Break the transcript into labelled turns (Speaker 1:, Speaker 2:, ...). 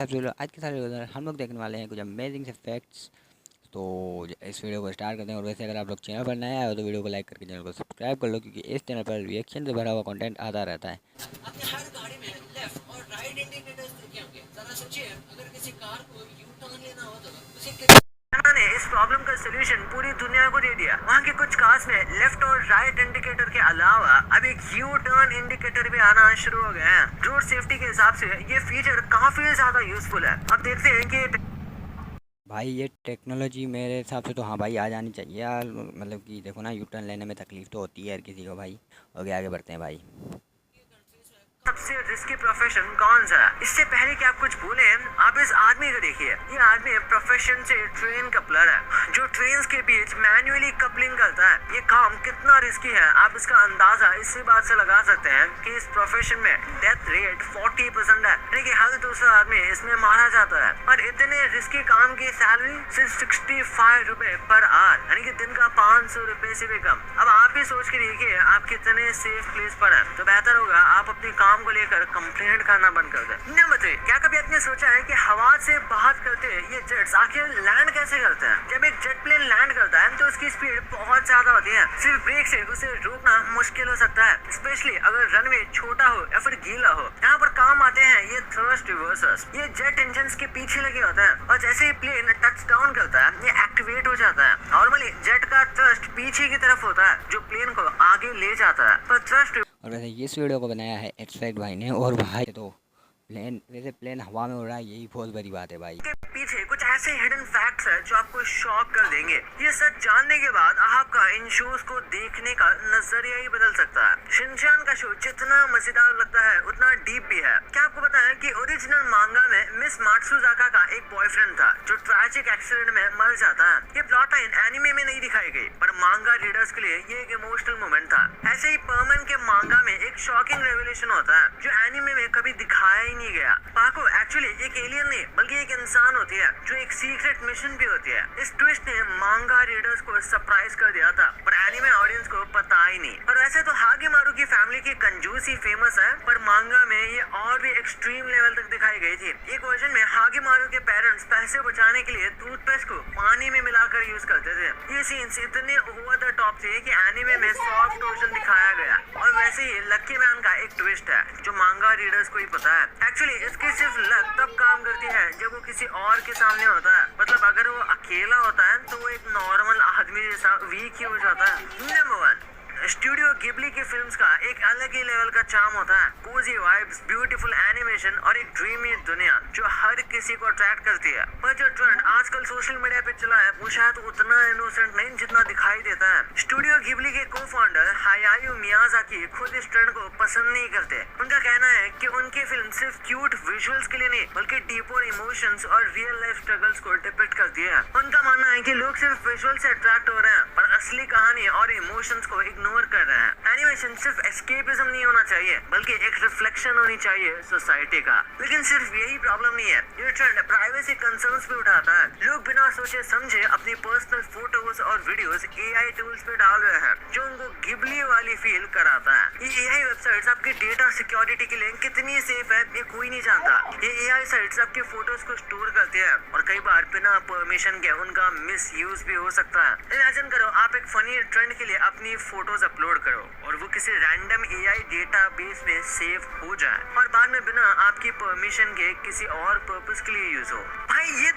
Speaker 1: आज के सारे हम लोग देखने वाले हैं कुछ अमेजिंग से फैक्ट्स। तो इस वीडियो को स्टार्ट करते हैं। और वैसे अगर आप लोग चैनल पर नए आए हो तो वीडियो को लाइक करके चैनल को सब्सक्राइब कर लो, क्योंकि इस चैनल पर रिएक्शन से भरा हुआ कंटेंट आता रहता है।
Speaker 2: आपने हर गाड़ी में लेफ्ट और राइट इंडिकेटर्स देखे होंगे। जरा सोचिए, अगर किसी कार को यू टर्न लेना हो तो उसे ने इस प्रॉब्लम का सोल्यूशन पूरी दुनिया को दे दिया। वहाँ के कुछ कार्स में लेफ्ट और राइट इंडिकेटर के अलावा अब एक यू टर्न इंडिकेटर भी आना शुरू हो गया है। रोड सेफ्टी के हिसाब से ये फीचर काफी ज्यादा यूजफुल है। अब देखते हैं कि
Speaker 1: भाई ये टेक्नोलॉजी मेरे हिसाब से तो हाँ भाई आ जानी चाहिए यार। मतलब कि देखो ना, यू टर्न लेने में तकलीफ तो होती है हर किसी को भाई। ओके, आगे बढ़ते हैं भाई।
Speaker 2: सबसे रिस्की प्रोफेशन कौन सा है? इससे पहले कि आप कुछ बोले, आप इस आदमी को देखिए। ये आदमी प्रोफेशन से ट्रेन कपलर है, जो ट्रेन के बीच मैन्युअली कपलिंग करता है। ये काम कितना रिस्की है आप इसका अंदाजा इसी बात से लगा सकते हैं कि इस प्रोफेशन में डेथ रेट 40% है, यानी कि हर दूसरा आदमी इसमें मारा जाता है। और इतने रिस्की काम की सैलरी सिर्फ 65 रुपए पर आवर, यानी कि दिन का 500 रुपए से भी कम। अब आप ही सोच के देखिए आप कितने सेफ प्लेस पर है। तो बेहतर होगा आप अपनी काम को लेकर कंप्लेंट करना बंद कर दें। नंबर 3, क्या कभी आपने सोचा है कि हवा से बात करते ये जेट्स आखिर लैंड कैसे करते हैं? जब एक जेट प्लेन लैंड करता है तो उसकी स्पीड बहुत ज्यादा होती है। सिर्फ ब्रेक से उसे रोकना मुश्किल हो सकता है, स्पेशली अगर रनवे छोटा हो या फिर गीला हो। यहाँ पर काम आते हैं ये थ्रस्ट रिवर्सर्स। ये जेट इंजन के पीछे लगे होते हैं और जैसे ही प्लेन टच डाउन करता है ये एक्टिवेट हो जाता है। नॉर्मली जेट का थ्रस्ट पीछे की तरफ होता है जो प्लेन को आगे ले जाता है, पर थ्रस्ट।
Speaker 1: और वैसे इस वीडियो को बनाया है एक्सपेक्ट भाई ने। और भाई तो प्लेन हवा में उड़ रहा है, यही बहुत बड़ी बात है भाई।
Speaker 2: के पीछे कुछ ऐसे हिडन फैक्ट्स हैं जो आपको शॉक कर देंगे। ये सच जानने के बाद आपका इन शोज को देखने का नजरिया ही बदल सकता है। शिनचैन का शो जितना मजेदार लगता है उतना डीप भी है। क्या आपको पता है कि ओरिजिनल मांगा में मिस मात्सुजाका का एक बॉयफ्रेंड था जो ट्रैजिक एक्सीडेंट में मर जाता है। ये प्लॉट लाइन एनिमे में नहीं दिखाई गई, पर मांगा रीडर्स के लिए ये एक इमोशनल मोमेंट था। ऐसे ही परमन के मांगा में एक शॉकिंग रेवलेशन होता है जो एनिमे में कभी दिखाया ही नहीं गया। पाको एक्चुअली एक एलियन नहीं बल्कि एक इंसान होती है जो एक सीक्रेट मिशन भी होती है। इस ट्विस्ट ने मांगा रीडर्स को सरप्राइज कर दिया था, पर एनिमे ऑडियंस को पता ही नहीं। और वैसे तो हागेमारू की फैमिली की कंजूसी फेमस है, पर मांगा में ये और भी एक्सट्रीम लेवल तक दिखाई गई थी। एक वर्जन में हागेमारू के पेरेंट्स पैसे बचाने के लिए टूथपेस्ट को पानी में मिलाकर यूज करते थे। ये सीन्स इतने ओवर द टॉप थे कि एनिमे में सॉफ्ट वर्जन दिखाया गया। और वैसे ही लकी मैन का एक ट्विस्ट है जो मांगा रीडर्स को ही पता है। एक्चुअली इसकी सिर्फ लक तब काम करती है जब वो किसी और के सामने होता है। मतलब अगर वो अकेला होता है तो वो एक नॉर्मल आदमी जैसा वीक ही हो जाता है। नंबर 1, स्टूडियो गिबली की फिल्म्स का एक अलग ही लेवल का चार्म होता है। कोजी वाइब्स, ब्यूटीफुल एनिमेशन और एक ड्रीमी दुनिया जो हर किसी को अट्रैक्ट करती है। पर जो ट्रेंड आजकल सोशल मीडिया पे चला है वो शायद उतना इनोसेंट नहीं जितना दिखाई देता है। स्टूडियो गिबली के को फाउंडर हायायू मियाजाकी खुद इस ट्रेंड को पसंद नहीं करते। उनका कहना है कि उनकी फिल्म सिर्फ क्यूट विजुअल्स के लिए नहीं बल्कि डीपर इमोशंस और रियल लाइफ स्ट्रगल्स को डिपिक्ट करती है। उनका मानना है कि लोग सिर्फ विजुअल से अट्रैक्ट हो रहे हैं पर असली कहानी और इमोशंस को इग्नोर कर रहे हैं। एनिमेशन सिर्फ एस्केपिज्म नहीं होना चाहिए बल्कि एक रिफ्लेक्शन होनी चाहिए सोसाइटी का। लेकिन सिर्फ यही प्रॉब्लम नहीं है, ये ट्रेंड प्राइवेसी कंसर्न्स भी उठाता है। लोग बिना सोचे समझे अपनी पर्सनल फोटोज और वीडियोस एआई टूल्स पे डाल रहे हैं जो उनको गिबली वाली फील कराता है। ये एआई वेबसाइट्स आपकी डेटा सिक्योरिटी के लिए कितनी सेफ है ये कोई नहीं जानता। ये एआई साइट्स आपके फोटोज को स्टोर करती है और कई बार बिना परमिशन के उनका मिस यूज भी हो सकता है। इमेजिन करो आप एक फनी ट्रेंड के लिए अपनी फोटोज अपलोड करो और वो किसी रैंडम एआई डेटाबेस में सेव हो जाए और बाद में बिना आपकी परमिशन के किसी और पर्पस के लिए यूज हो। भाई ये